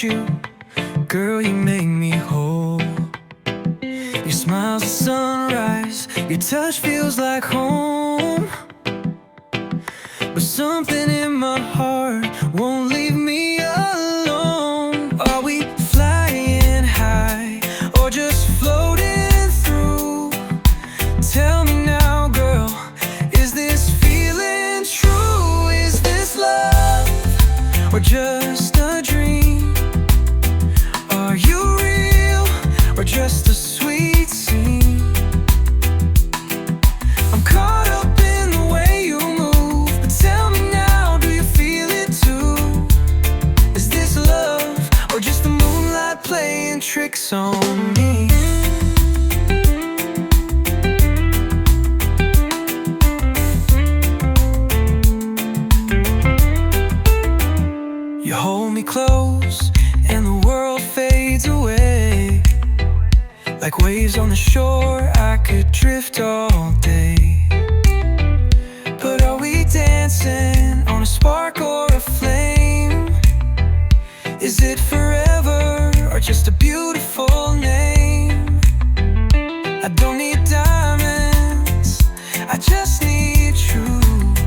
without you. Girl, you make me whole. Your smile's a sunrise, your touch feels like home. But something in my heart won't leave me alone. Are we flying high or just floating through? Tell me now, girl, is this feeling true? Is this love or just a dream? Are you real or just a sweet scene? I'm caught up in the way you move, but tell me now, do you feel it too? Is this love or just the moonlight playing tricks on me? You hold me close and the world fades away. Like waves on the shore, I could drift all day. But are we dancing on a spark or a flame? Is it forever or just a beautiful name? I don't need diamonds, I just need truth.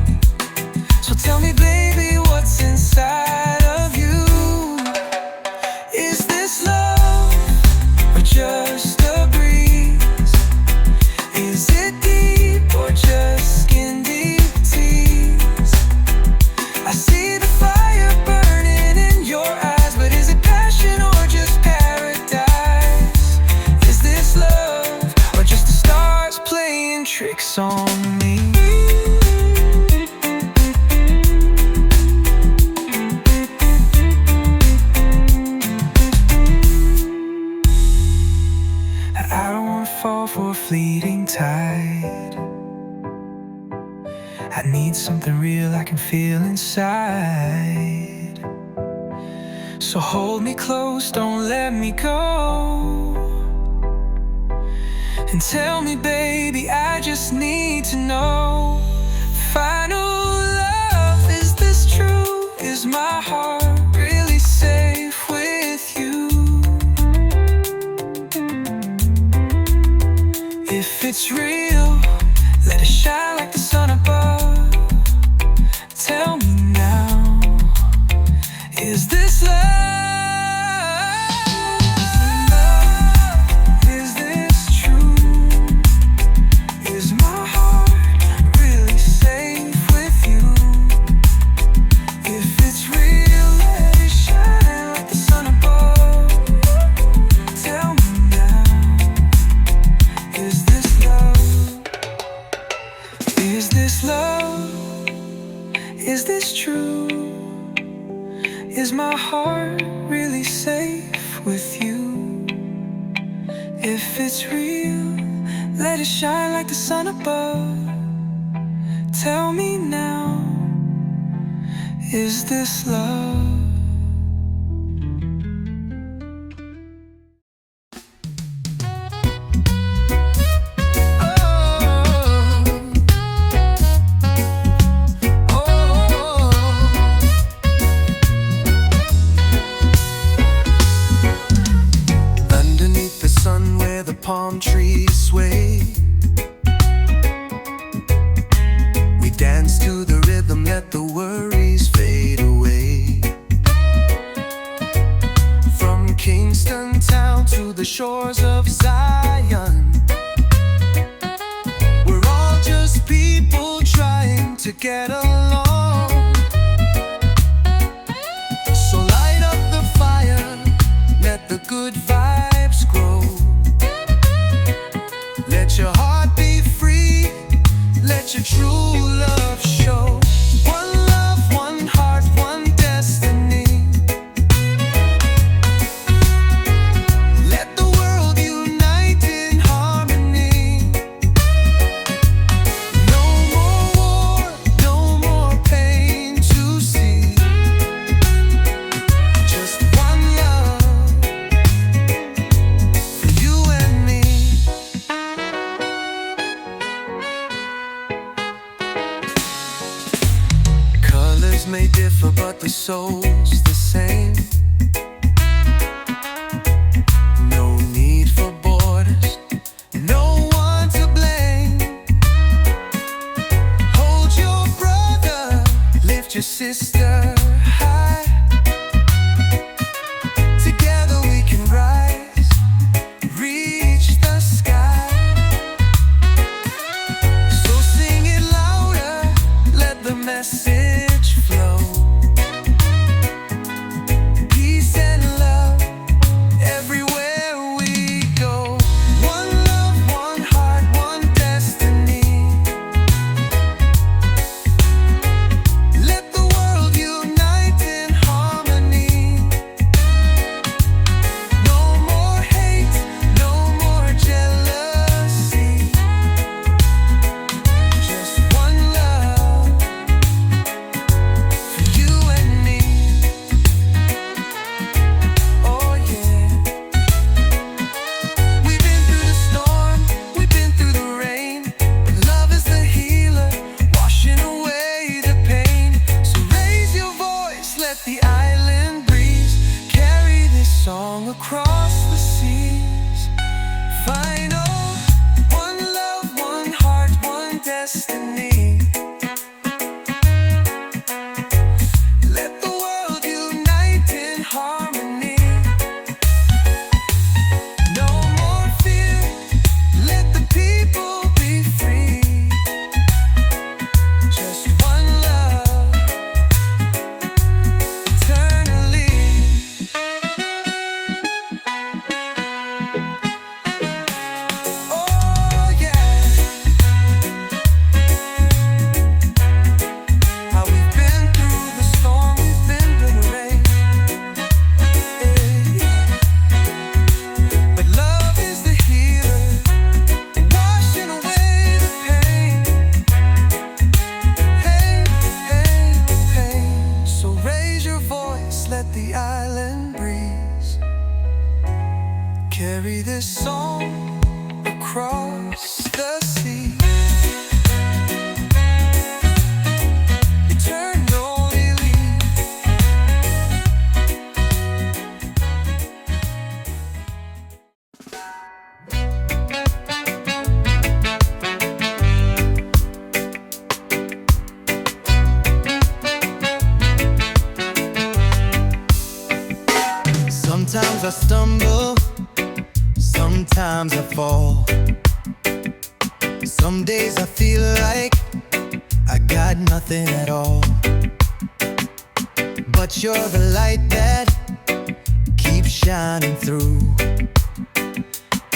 So tell me, baby, what's inside of you? Is this love or just a breeze? Is it deep or just skin deep tease? I see the fire burning in your eyes, but is it passion or just paradise? Is this love or just the stars playing tricks on me? I don't wanna fall for a fleeting tide. I need something real I can feel inside. So hold me close, don't let me go. And tell me, baby, I just need to know. Final love, is this true? Is my heart really safe with you? If it's real, let it shine like the sun above. Tell me now, is this love? Is this true? Is my heart really safe with you? If it's real, let it shine like the sun above. Tell me now, is this love? Is this love? Is this true? Is my heart really safe with you? If it's real, let it shine like the sun above. Tell me now, is this love? Palm trees sway. We dance to the rhythm, let the worries fade away. From Kingston town to the shores of Zion, we're all just people trying to get along. So light up the fire, let the good vibes grow. Let your heart be free, let your true love show. One love, one heart, one destiny. Let the world unite in harmony. No more war, no more carry this song across the sea. Sometimes I stumble, sometimes I fall. Some days I feel like I got nothing at all. But you're the light that keeps shining through.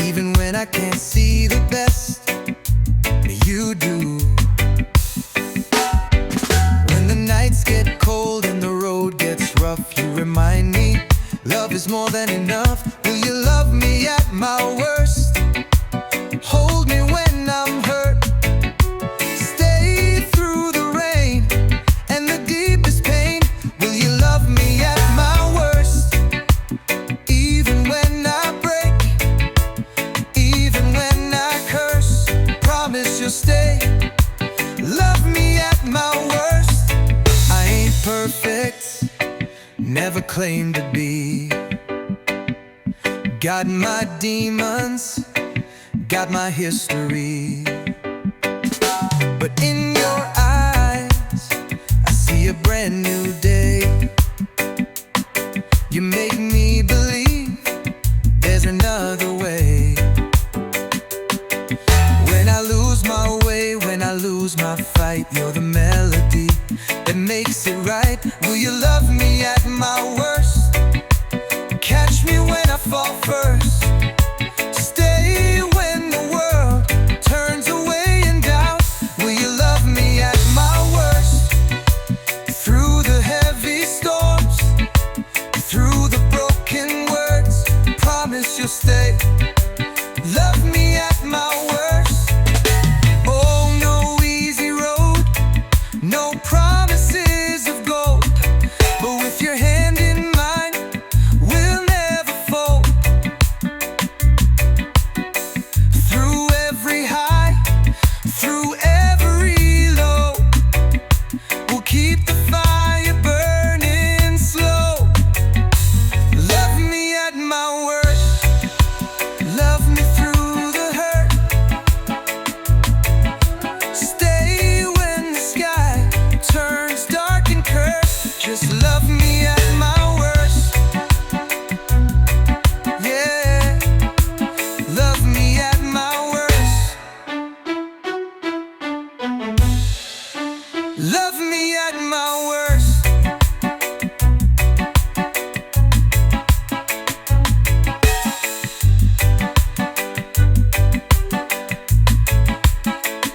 Even when I can't see the best, you do. When the nights get cold and the road gets rough, you remind me love is more than enough. Will you love me at my worst? Hold me when I'm hurt. Stay through the rain and the deepest pain. Will you love me at my worst? Even when I break, even when I curse, promise you'll stay. Love me at my worst. I ain't perfect, never claimed to be. Got my demons, got my history. But in your eyes, I see a brand new day. You make me believe there's another way. When I lose my way, when I lose my fight, you're the melody that makes it right. Will you love me at my worst? Catch me when I fall first. Stay when the world turns away in doubt. Will you love me at my worst? Through the heavy storms, through the broken words, promise you'll stay. Love me at my worst. Oh, no easy road, no promises of gold, but with your hand in mine, we'll never fold. Through every high, through every low, we'll keep the fire burning slow. Love me at my worst. Love me through the hurt. Stay when the sky turns dark and cursed. Just love me at my worst. Yeah, love me at my worst. Love me at my worst.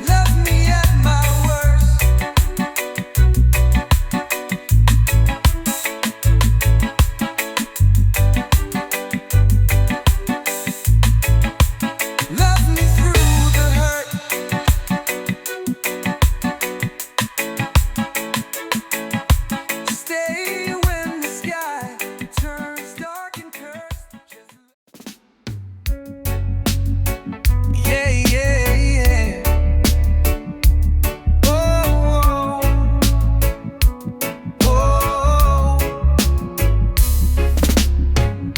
Love me at my worst. Love me through the hurt. Stay when the sky turns dark and cursed. Yeah, yeah, yeah. Oh, oh, oh.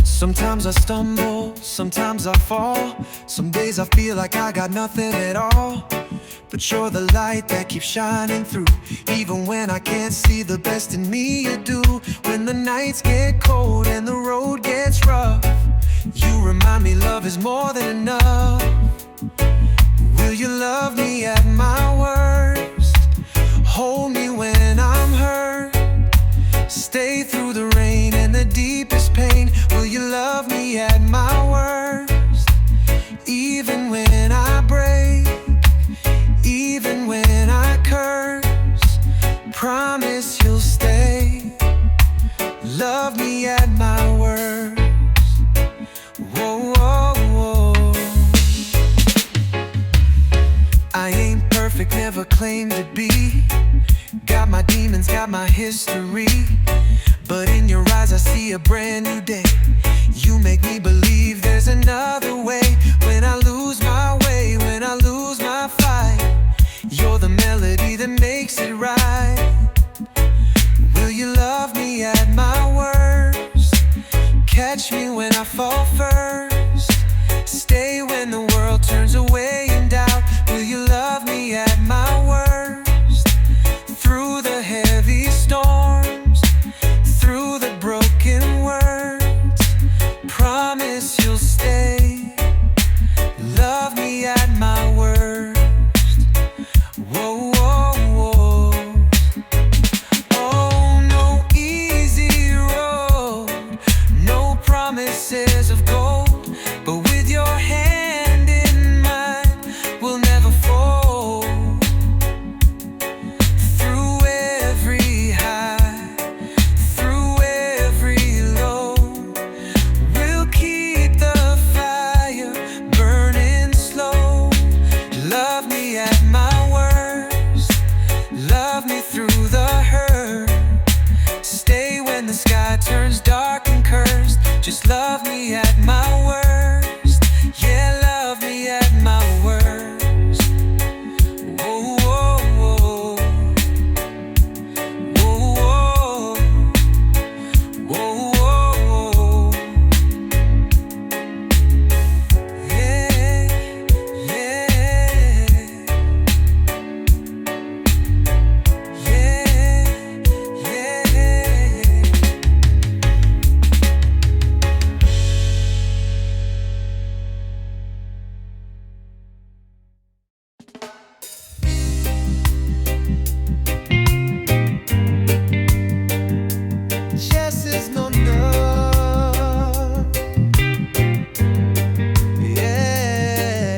Sometimes I stumble, sometimes I fall. Some days I feel like I got nothing at all. But you're the light that keeps shining through. Even when I can't see the best in me, you do. When the nights get cold and the road gets rough, you remind me love is more than enough. Will you love me at my worst? Hold me when I'm hurt. Stay through the rain and the deepest pain. Will you love me at my worst? Even when I break, even when I curse, promise you'll stay. Love me at my worst. Whoa, whoa, whoa. I ain't perfect, never claimed to be. Got my demons, got my history. But in your eyes I see a brand new day. You make me believe there's another promise you'll stay. Love me at my worst. Whoa, whoa, whoa. Oh, no easy road, no promises of gold, but with your hand in mine, we'll never fold. Through every high, through every low, we'll keep the fire burning slow. Love me at my worst, love me through the hurt. Stay when the sky turns dark and cursed. Just love me at my worst. Yeah, love me at my worst. Whoa, whoa, whoa. Whoa, whoa. Whoa, whoa. Yeah, yeah. Yes is no no. Yeah.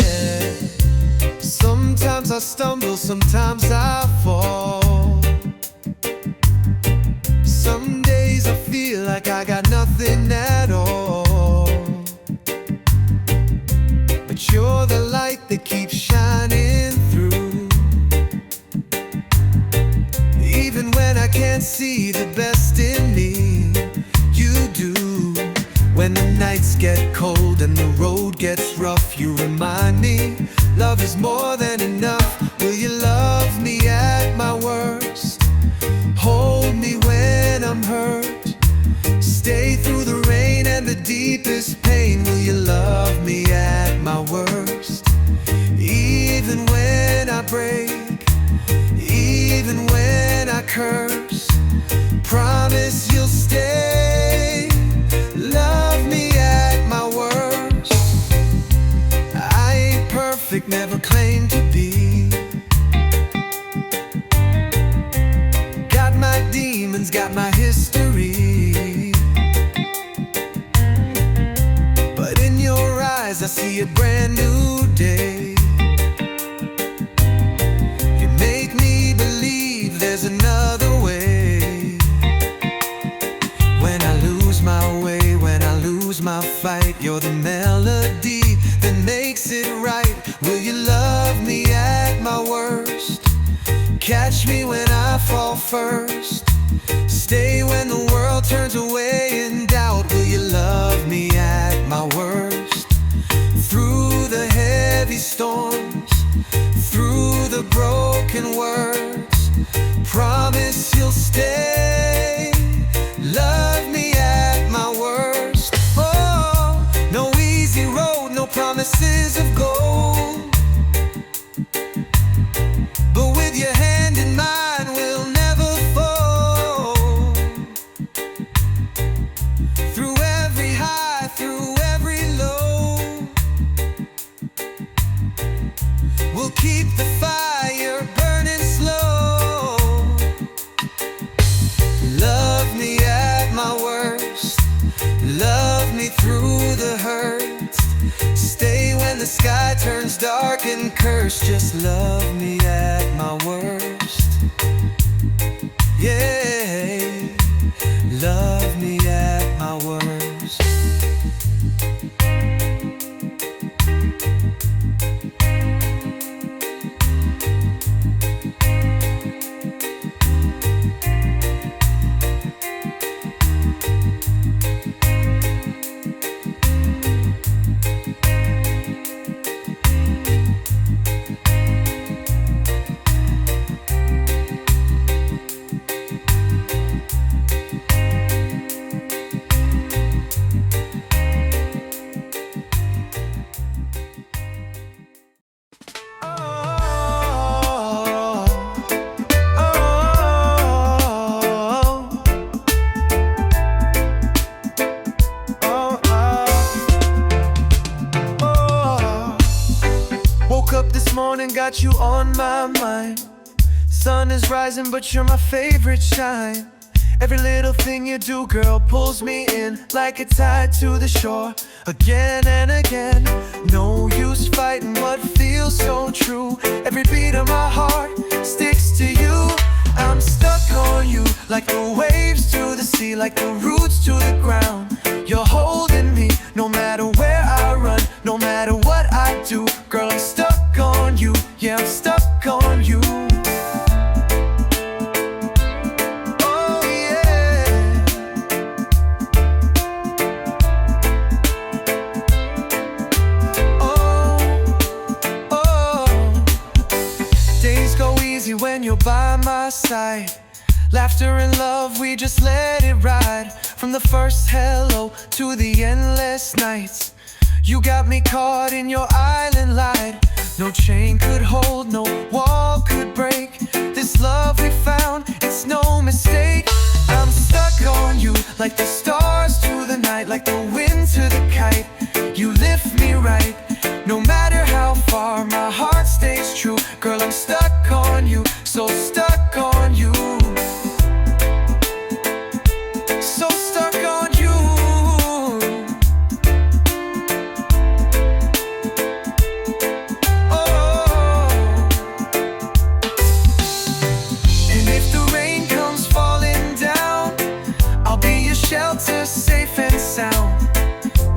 Sometimes I stumble, sometimes I fall. Some days I feel like I got nothing at all. But you're the light that keeps shining through. Even when I can't see the best in me, you do. When the nights get cold and the road gets rough, you remind me love is more than enough. Will you love me at my worst? Hold me when I'm hurt. Stay through the rain and the deepest pain. Will you love me at my worst? Even when I break, even when I curse, promise you'll stay. Love me at my worst. I ain't perfect, never claimed to be. Got my demons, got my history. But in your eyes I see a brand new day. You make me believe there's another way. When I lose my way, when I lose my fight, you're the melody that makes it right. Will you love me at my worst? Catch me when I fall first. Stay when the world turns away in doubt. Will you love me at my worst? Through the heavy storms, through the broken words, promise you'll stay. Love me at my worst. Oh, no easy road, no promises of gold, but with your hand in mine, we'll never fold. Through every high, through every low, we'll keep the fire burning slow. Love me at my worst. Love me through the hurt. Stay when the sky turns dark and cursed. Just love me at my worst. Yeah, love me at my worst. morning, got you on my mind. Sun is rising, but you're my favorite shine. Every little thing you do, girl, pulls me in like a tide to the shore. Again and again, no use fighting what feels so true. Every beat of my heart sticks to you. I'm stuck on you, like the waves to the sea, like the roots to the ground. You're holding me, no matter where I run, no matter what I do. Girl, I'm stuck on you, yeah, I'm stuck on you. Oh yeah. Oh, oh. Days go easy when you're by my side. Laughter and love, we just let it ride. From the first hello to the endless nights, you got me caught in your island light. No chain could hold, no wall could break. This love we found, it's no mistake. I'm stuck on you, like the stars to the night, like the wind to the kite. You lift me right, no matter how far, my heart stays true. Girl, I'm stuck on you, so stuck on you. So stuck on you. Oh. And if the rain comes falling down, I'll be your shelter, safe and sound.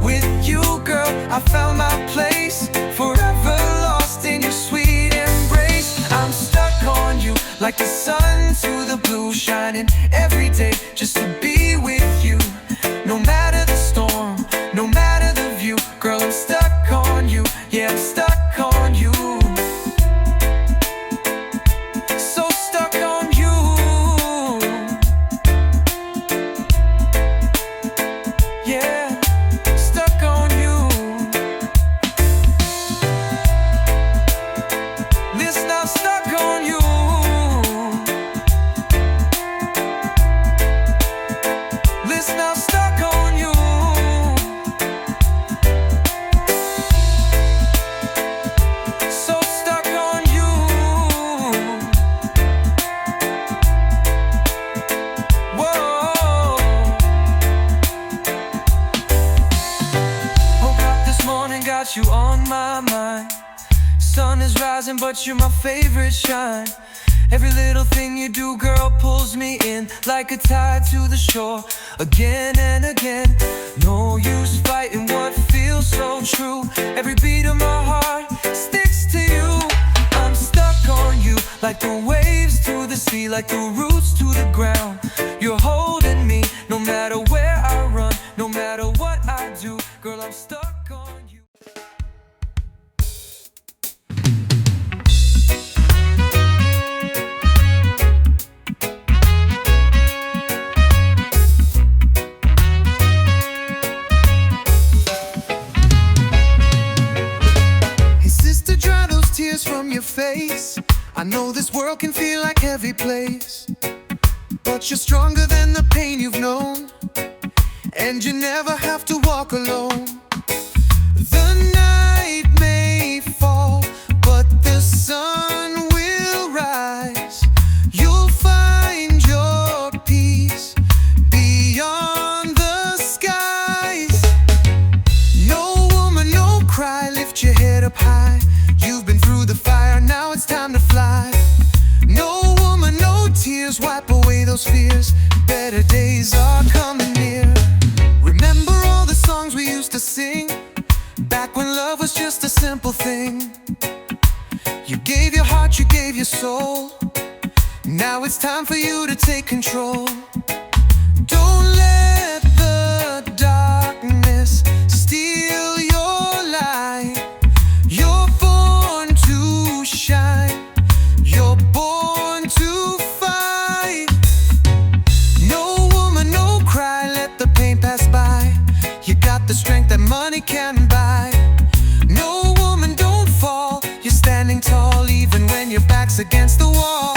With you, girl, I found my place, forever lost in your sweet embrace. I'm stuck on you, like the sun to the blue, shining every day just to be with you. No matter the storm, no matter the view, girl, I'm stuck on you, yeah, I'm stuck on you. So stuck on you. Yeah, stuck on you. Listen, I'm stuck on you. Listen, I'm stuck on you. So stuck on you. Whoa. Woke up this morning, got you on my mind. Sun is rising, but you're my favorite shine. Every little thing you do, girl, pulls me in like a tide to the shore. Again and again, no use fighting what feels so true. Every beat of my heart sticks to you. I'm stuck on you, like the waves to the sea, like the roots to the ground. You're holding me, no matter where I run, no matter what I do. Girl, I'm stuck on you. From your face, I know this world can feel like heavy place, but you're stronger than the pain you've known, and you never have to walk alone. The night may fall, but the sun will rise. You'll find your peace beyond the skies. No woman, no cry, lift your head up high. You've been through the fire, now it's time to fly. No woman, no tears, wipe away those fears. Better days are coming near. Remember all the songs we used to sing, back when love was just a simple thing. You gave your heart, you gave your soul. Now it's time for you to take control. Don't let the darkness steal your light. You're born to shine, you're born to fight. No woman, no cry, let the pain pass by. You got the strength that money can buy. No woman, don't fall, you're standing tall even when your back's against the wall.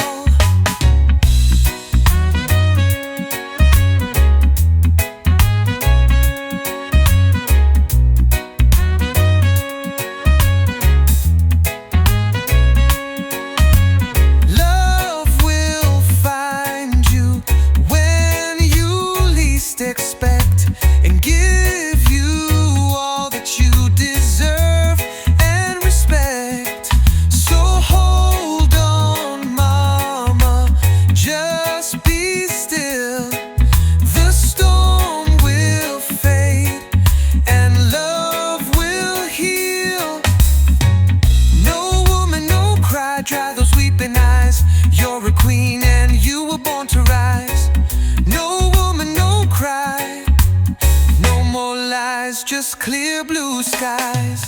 skies.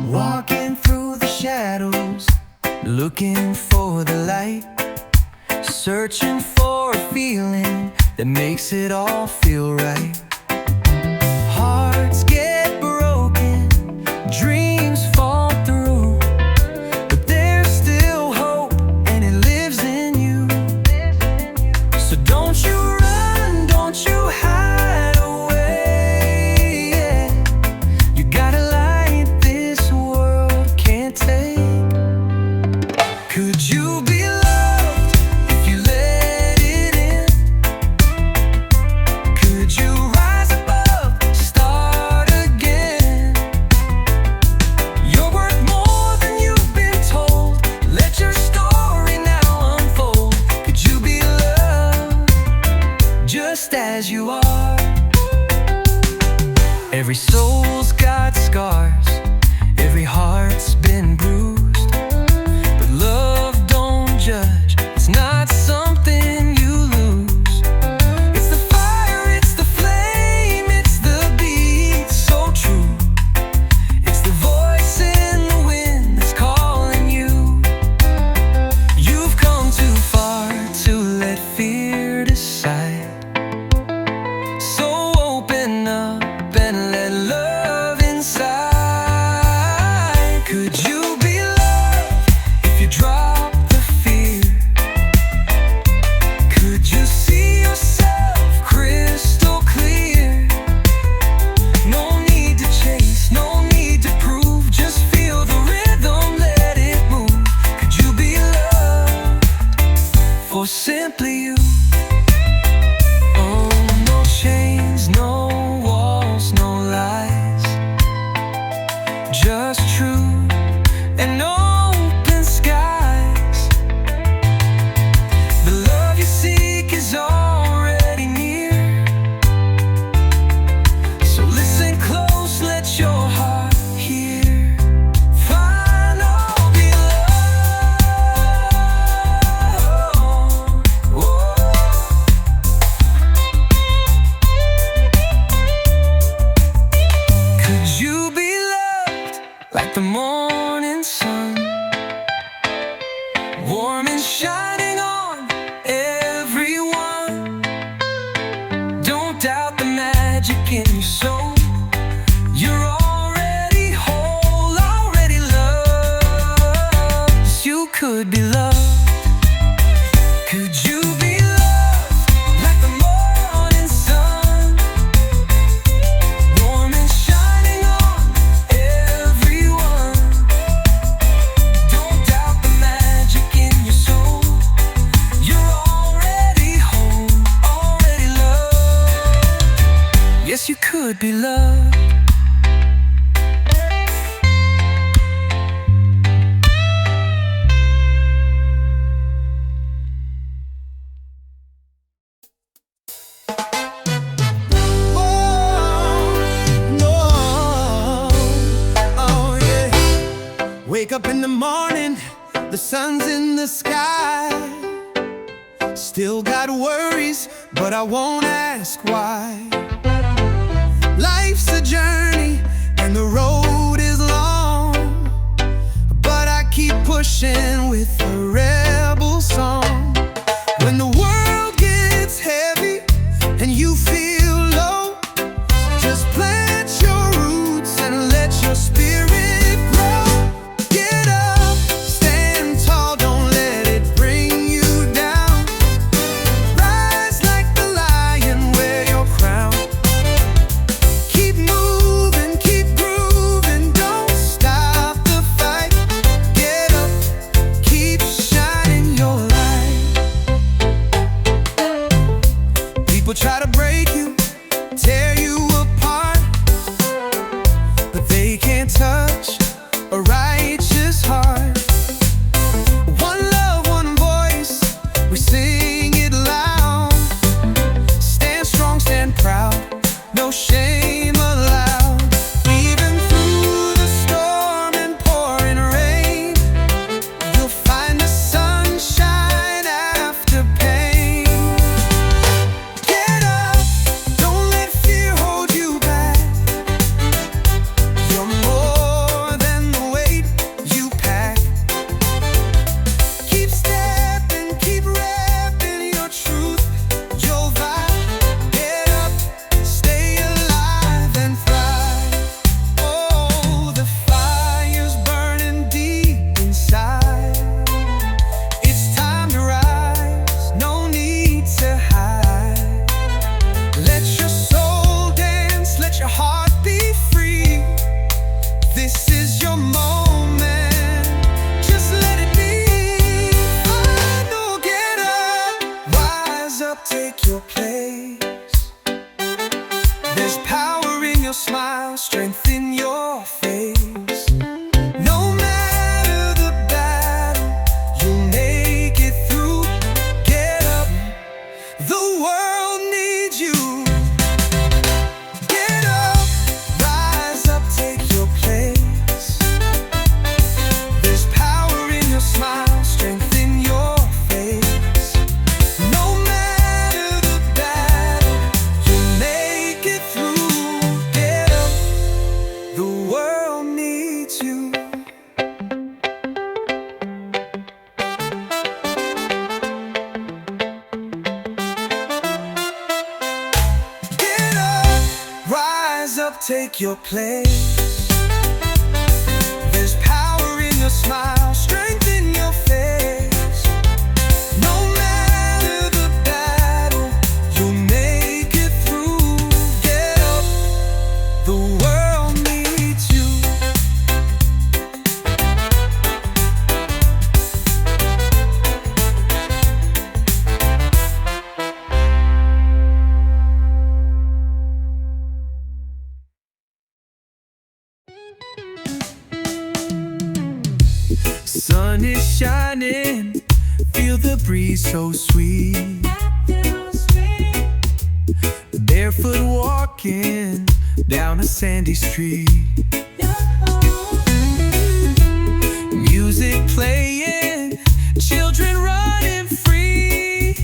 Walking through the shadows, looking for the light, searching for a feeling that makes it all feel right. Hearts get broken, dreams fall through, but there's still hope and it lives in you. So don't you run, don't you hide away, yeah. You got a light this world can't take. Could you be loved if you let it in? Could you rise above, start again? You're worth more than you've been told. Let your story now unfold. Could you be loved just as you are? Every soul's got scars, every heart's been bruised, but love don't judge, it's not something you lose. It's the fire, it's the flame, it's the beat so true. It's the voice in the wind that's calling you. You've come too far to let fear decide. So open up and let love inside. Could you be loved if you drop the fear? Could you see yourself crystal clear? No need to chase, no need to prove, just feel the rhythm, let it move. Could you be loved for simply you? Oh, no chains, no walls, no lies, just truth and open skies. The love you seek is already near, so listen close, let your heart hear. Find all be loved. Whoa. Could you be loved like the morning sun, warm and shining on everyone? Don't doubt the magic in your soul. You're already whole, already loved. Yes, you could be loved. Could you be loved like the morning sun, warm and shining on everyone? Don't doubt the magic in your soul. You're already home, already loved. Yes, you could be loved. Wake up in the morning, the sun's in the sky. Still got worries, but I won't ask why. Life's a journey and the road is long, but I keep pushing with a rebel song. When the world gets heavy and you feel low, Just plant your roots and let your spirit grow. Get up, stand tall, don't let it bring you down. Rise like the lion, wear your crown. Keep moving, keep grooving, don't stop the fight. Get up, keep shining your light. People try to break you, tear you apart, but they can't touch a righteous heart. One love, one voice, we sing it loud. Stand strong, stand proud, no shame allowed. Even through the storm and pouring rain, you'll find the sunshine after pain. Get up, don't let fear hold you back. You're more than the weight you pack. Keep stepping, keep rapping your truth, your vibe. Get up, stay alive and thrive. Oh, the fire's burning deep inside. It's time to rise, no need to hide. Let your soul dance, let your heart be free. This is your moment, just let it be. Final, get up, rise up, take your place. There's power in your smile, strength in your face. No matter the battle, you'll make it through. Get up, the world needs you. Get up, rise up, take your place. There's power in your smile, strength in your face. No matter the battle, you'll make it through. Get up, the world needs you. Get up, rise up, take your place. There's power in your smile, strength in your face. No matter the battle, you'll make it through. Get up, the world needs you. Sun is shining, feel the breeze so sweet. Barefoot walking down a sandy street. Music playing, children running free.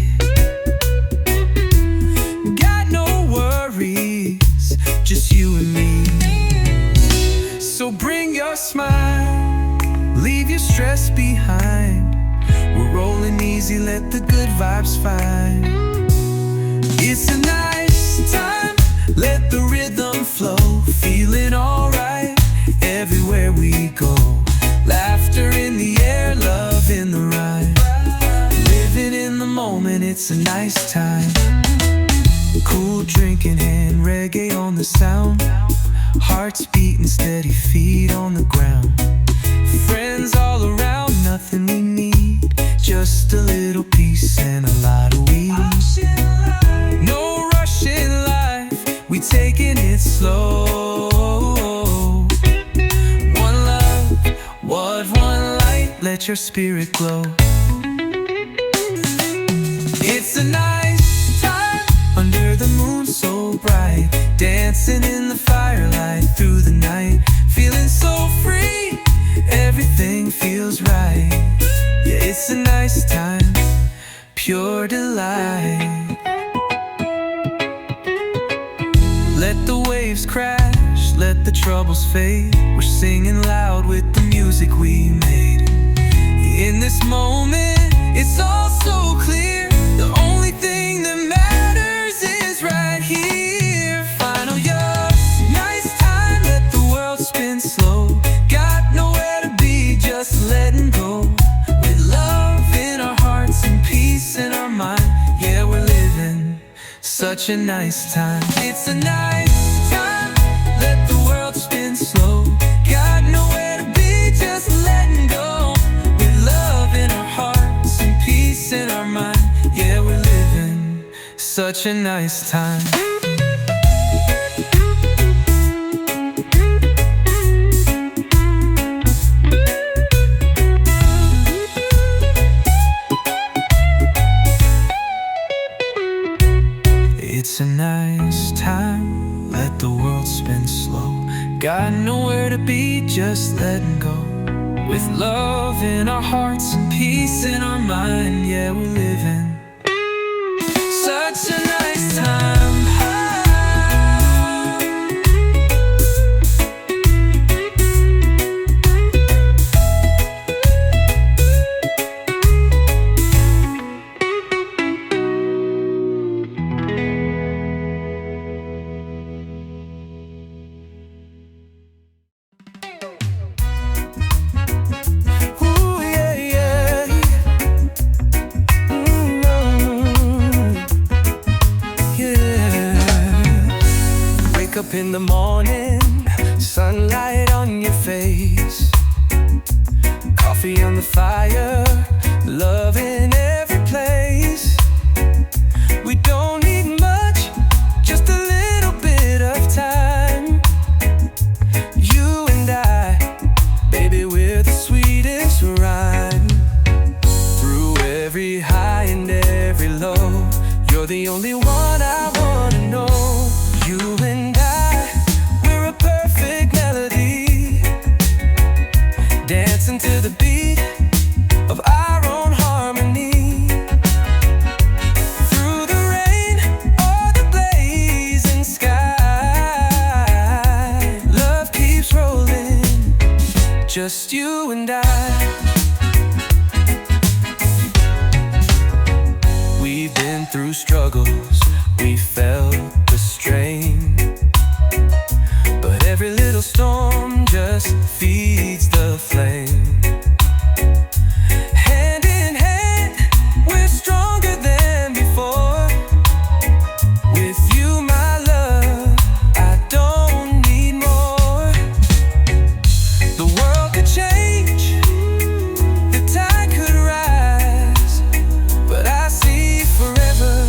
Got no worries, just you and me. So bring your smile, leave your stress behind. We're rolling easy, let the good vibes find. It's a nice time, let the rhythm flow. Feeling alright everywhere we go. Laughter in the air, love in the rhyme. Living in the moment, it's a nice time. Cool drinking and reggae on the sound. Hearts beating steady, feet on the ground. Friends all around, nothing we need, just a little peace and a lot of weed. No rush in life, we taking it slow. One love, what one light, let your spirit glow. It's a nice time, under the moon so bright, dancing in the firelight through the night. Feeling so free, everything feels right. Yeah, it's a nice time, pure delight. Let the waves crash, let the troubles fade. We're singing loud with the music we made. In this moment, it's all so clear. The only thing that matters is right here. Final, your such a nice time. It's a nice time, let the world spin slow. Got nowhere to be, just letting go. With love in our hearts and peace in our mind. Yeah, we're living such a nice time. It's a nice time, let the world spin slow. Got nowhere to be, just letting go. With love in our hearts and peace in our mind. Yeah, we're living such a nice time. Up in the morning, sunlight on your face, coffee on the fire, love in every place. We don't need much, just a little bit of time. You and I, baby, we're the sweetest rhyme. Through every high and every low, you're the only one I wanna know. You and dancing to the beat of our own harmony. Through the rain or the blazing sky, love keeps rolling, just you and I. We've been through struggles, we felt the strain, but every little storm just feeds the flame. Hand in hand, we're stronger than before. With you, my love, I don't need more. The world could change, the tide could rise, but I see forever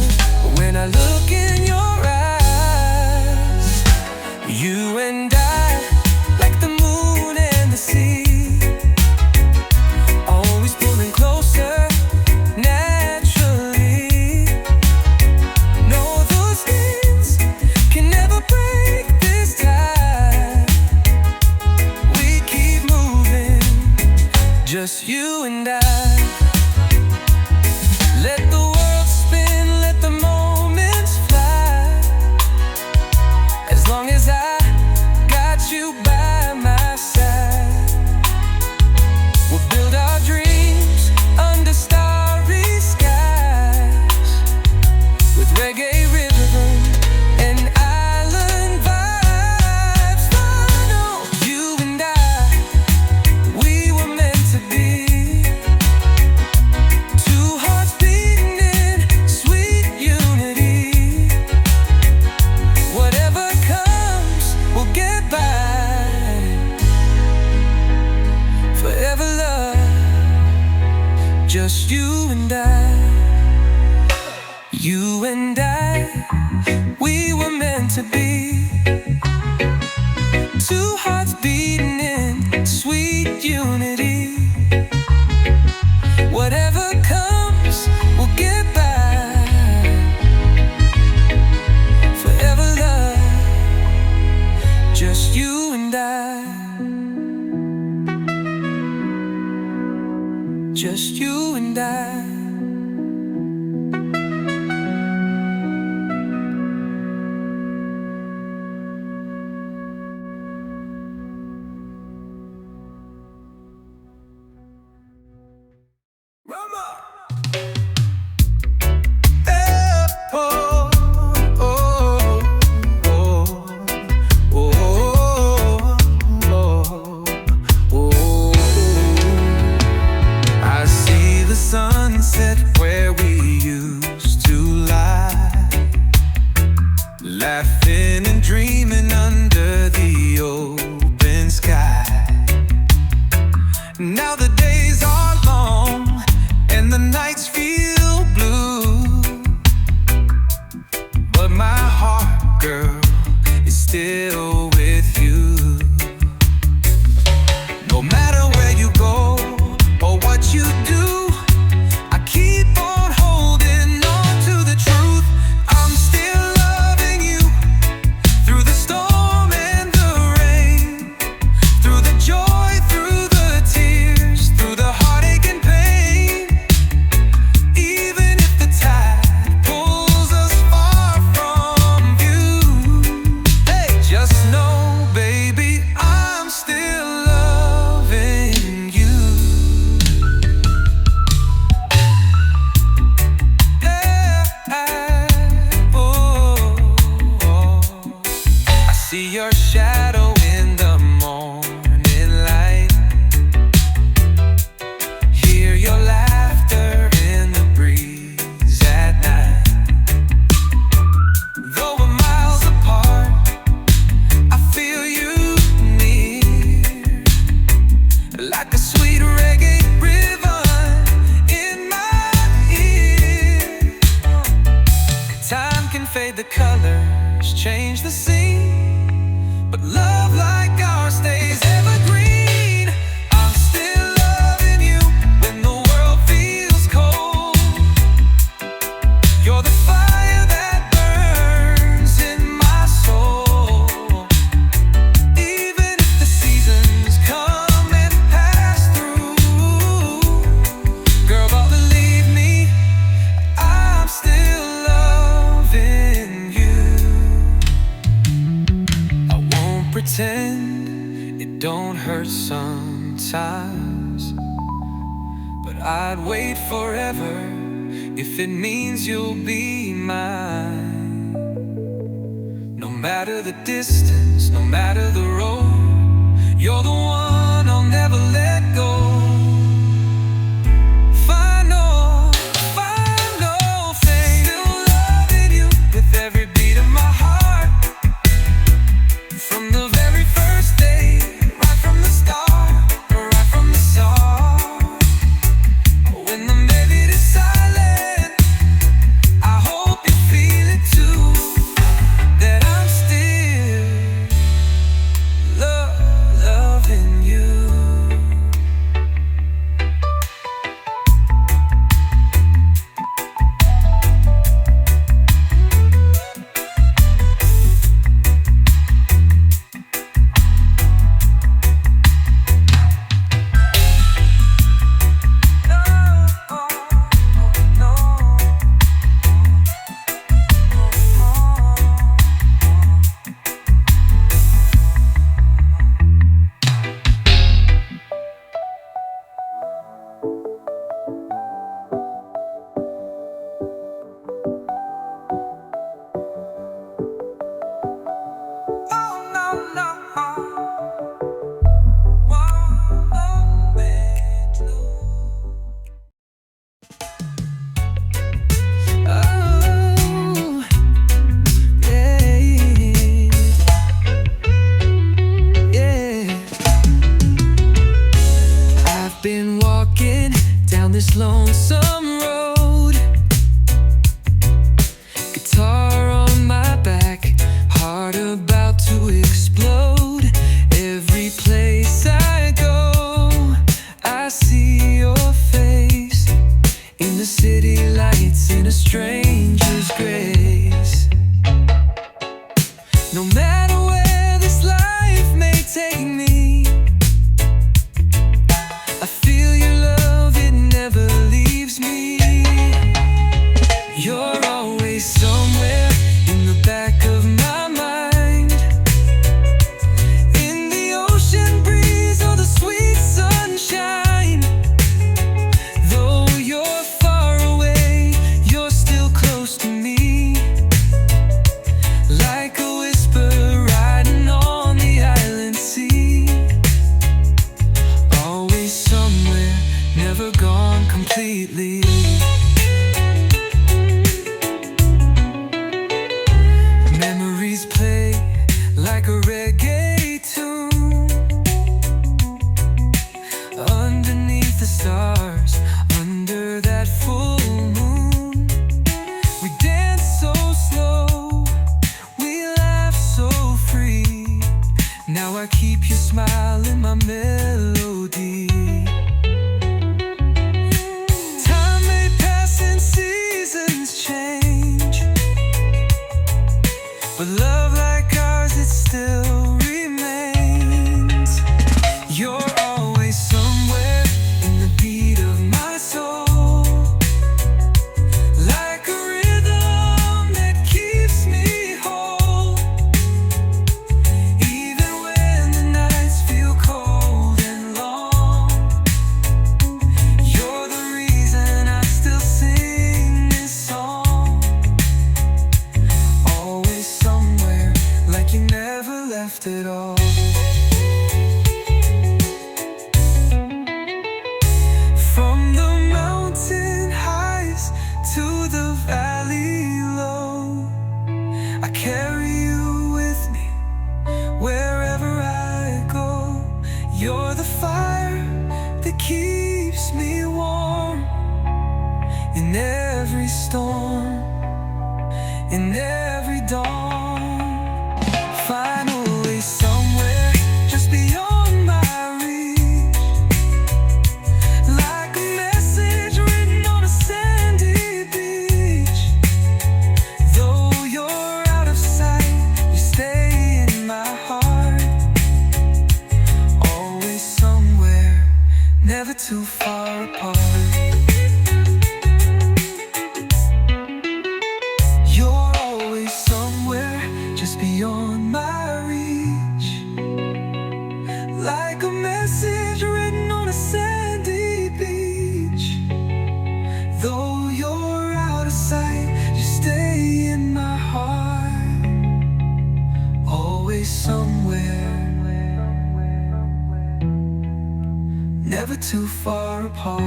when I look in your eyes. You and I, like the moon and the sea, always pulling closer naturally. No, those things can never break this tie. We keep moving, just you and I. Let the world spin, let the moments fly. As long as I got you by my side, we'll build our dreams under starry skies, with reggae rhythm and island vibes. Final, you and I, we were meant to be. Two hearts beating in sweet unity. Whatever comes, we'll get by. Forever love, just you and I. You and I, we were meant to be. Two hearts beating in sweet unity. Whatever comes, we'll get by. Forever love, just you and I. Just you and I. still with you. No matter where you go or what you do, I keep on holding on to the truth. I'm still loving you through the storm and the rain, through the joy, through the tears, through the heartache and pain. Even if the tide pulls us far from you, hey, just know, baby, I'm still loving you. I see your shadow in the morning light, hear your laughter in the breeze at night. Though we're miles apart, I feel you near, like a sweet reggae rhythm in my ear. Time can fade the colors, change the scene, but love like ours stays evergreen. I'm still loving you when the world feels cold. You're the fire that burns in my soul. Even if the seasons come and pass through, girl, but believe me, I'm still loving you. I won't pretend it don't hurt sometimes, but I'd wait forever if it means you'll be mine. No matter the distance, no matter the road, you're the one I'll never let go. Final, final thing, still loving you with every beat of my heart. From the very first day, right from the start, right from the start. When the melody is silent, I hope you feel it too, that I'm still loving you. Been walking down this lonesome road, guitar on my back, heart about to explode. Every place I go, I see your face, in the city lights, in a stranger's grace. No matter where this life may take me, I feel your love, it never leaves me. You're always somewhere in the back of my mind, I keep your smile in my melody. Time may pass and seasons change, but love like ours, it still remains. You're always somewhere in the beat of my soul, like a rhythm that keeps me whole. Even when the nights feel cold and long, you're the reason I still sing this song. Always somewhere, like you never left at all. From the mountain highs to the valley low, I carry you with me wherever I go. You're the fire that keeps me warm in every storm, in every dawn. Finally somewhere just beyond my reach, like a message written on a sandy beach. Though you're out of sight, you stay in my heart. Always somewhere, never too far apart. You're always somewhere just beyond my reach, like a message written on a sandy beach. Though you're out of sight, you stay in my heart. Always somewhere, never too far apart.